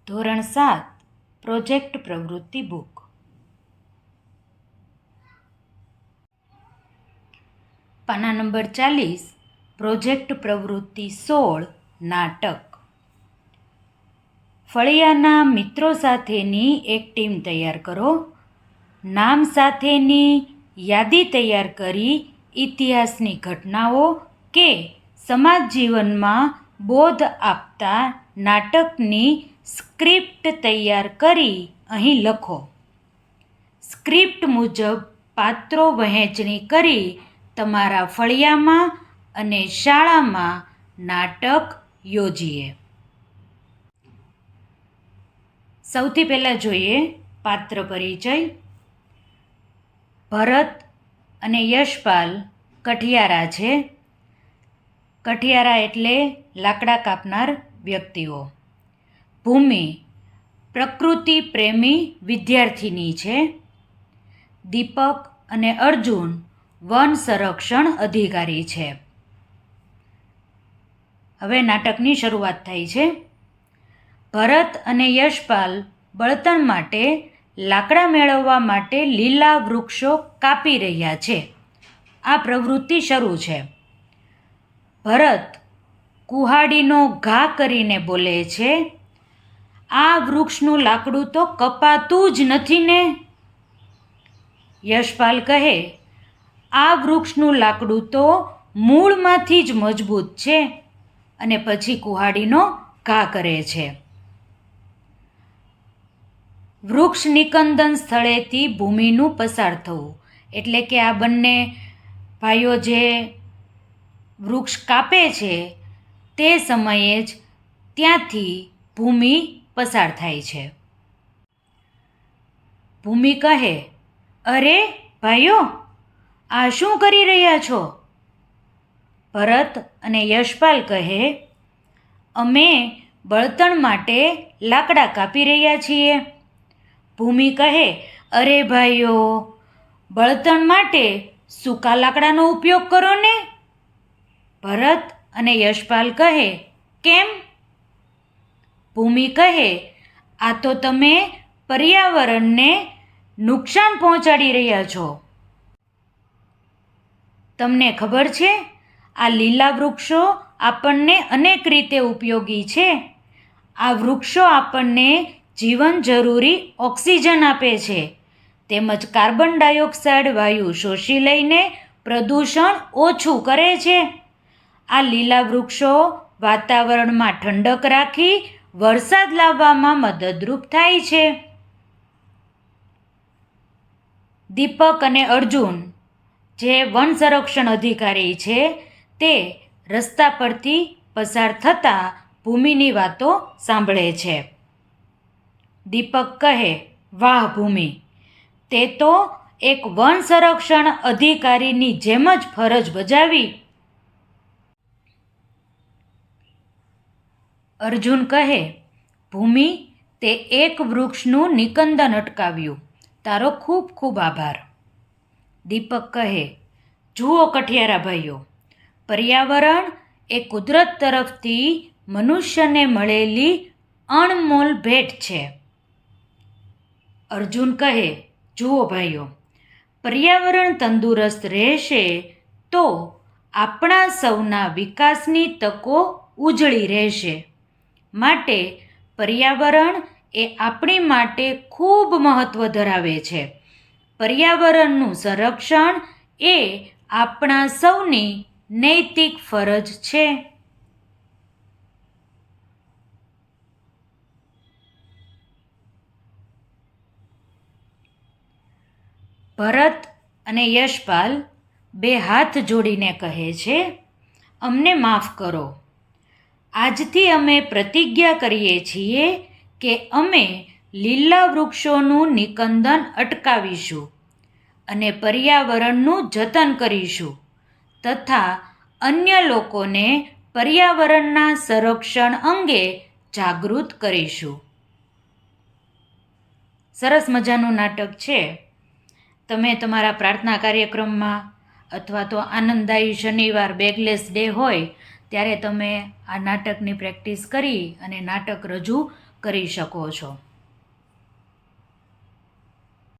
ધોરણ 7 પ્રોજેક્ટ પ્રવૃત્તિ બુક. પાના નંબર 40 પ્રોજેક્ટ પ્રવૃત્તિ 16 નાટક. ફળિયાના મિત્રો સાથેની એક ટીમ તૈયાર કરો. નામ સાથેની યાદી તૈયાર કરી ઇતિહાસની ઘટનાઓ કે સમાજ જીવનમાં બોધ આપતા નાટકની સ્ક્રિપ્ટ તૈયાર કરી અહીં લખો. સ્ક્રિપ્ટ મુજબ પાત્રો વહેંચણી કરી તમારા ફળિયામાં અને શાળામાં નાટક યોજીએ. સૌથી પહેલાં જોઈએ પાત્ર પરિચય. ભરત અને યશપાલ કઠિયારા છે. કઠિયારા એટલે લાકડા કાપનાર વ્યક્તિઓ. ભૂમિ પ્રકૃતિ પ્રેમી વિદ્યાર્થીની છે. દીપક અને અર્જુન વન સંરક્ષણ અધિકારી છે. હવે નાટકની શરૂઆત થાય છે. ભરત અને યશપાલ બળતણ માટે લાકડા મેળવવા માટે લીલા વૃક્ષો કાપી રહ્યા છે. આ પ્રવૃત્તિ શરૂ છે. ભરત કુહાડીનો ઘા કરીને બોલે છે, આ વૃક્ષનું લાકડું તો કપાતું જ નથી ને. યશપાલ કહે, આ વૃક્ષનું લાકડું તો મૂળમાંથી જ મજબૂત છે, અને પછી કુહાડીનો ઘા કરે છે. વૃક્ષ નિકંદન સ્થળેથી ભૂમિનું પસાર થવું એટલે કે આ બંને ભાઈઓ જે વૃક્ષ કાપે છે તે સમયે જ ત્યાંથી ભૂમિ પસાર થાય છે. ભૂમિ કહે, અરે ભાઈઓ, આ શું કરી રહ્યા છો? ભરત અને યશપાલ કહે, અમે બળતણ માટે લાકડા કાપી રહ્યા છીએ. ભૂમિ કહે, અરે ભાઈઓ, બળતણ માટે સૂકા લાકડાનો ઉપયોગ કરો ને. ભરત અને યશપાલ કહે, કેમ? ભૂમિ કહે, આ તો તમે પર્યાવરણને નુકસાન પહોંચાડી રહ્યા છો. તમને ખબર છે, આ લીલા વૃક્ષો આપણને અનેક રીતે ઉપયોગી છે. આ વૃક્ષો આપણને જીવન જરૂરી ઓક્સિજન આપે છે, તેમજ કાર્બન ડાયોક્સાઇડ વાયુ શોષી લઈને પ્રદૂષણ ઓછું કરે છે. આ લીલા વૃક્ષો વાતાવરણમાં ઠંડક રાખી વરસાદ લાવવામાં મદદરૂપ થાય છે. દીપક અને અર્જુન જે વન સંરક્ષણ અધિકારી છે તે રસ્તા પરથી પસાર થતા ભૂમિની વાતો સાંભળે છે. દીપક કહે, વાહ ભૂમિ, તે તો એક વન સંરક્ષણ અધિકારીની જેમ જ ફરજ બજાવી. અર્જુન કહે, ભૂમિ, તે એક વૃક્ષનું નિકંદન અટકાવ્યું, તારો ખૂબ ખૂબ આભાર. દીપક કહે, જુઓ કઠિયારા ભાઈઓ, પર્યાવરણ એ કુદરત તરફથી મનુષ્યને મળેલી અણમોલ ભેટ છે. અર્જુન કહે, જુઓ ભાઈઓ, પર્યાવરણ તંદુરસ્ત રહેશે તો આપણા સૌના વિકાસની તકો ઉજળી રહેશે. માટે પર્યાવરણ એ આપણી માટે ખૂબ મહત્ત્વ ધરાવે છે. પર્યાવરણનું સંરક્ષણ એ આપણા સૌની નૈતિક ફરજ છે. ભરત અને યશપાલ બે હાથ જોડીને કહે છે, અમને માફ કરો. આજથી અમે પ્રતિજ્ઞા કરીએ છીએ કે અમે લીલા વૃક્ષોનું નિકંદન અટકાવીશું અને પર્યાવરણનું જતન કરીશું તથા અન્ય લોકોને પર્યાવરણના સંરક્ષણ અંગે જાગૃત કરીશું. સરસ મજાનું નાટક છે. તમે તમારા પ્રાર્થના કાર્યક્રમમાં અથવા તો આનંદદાયી શનિવાર બેગલેસ ડે હોય ત્યારે તમે આ નાટકની પ્રેક્ટિસ કરી અને નાટક રજૂ કરી શકો છો.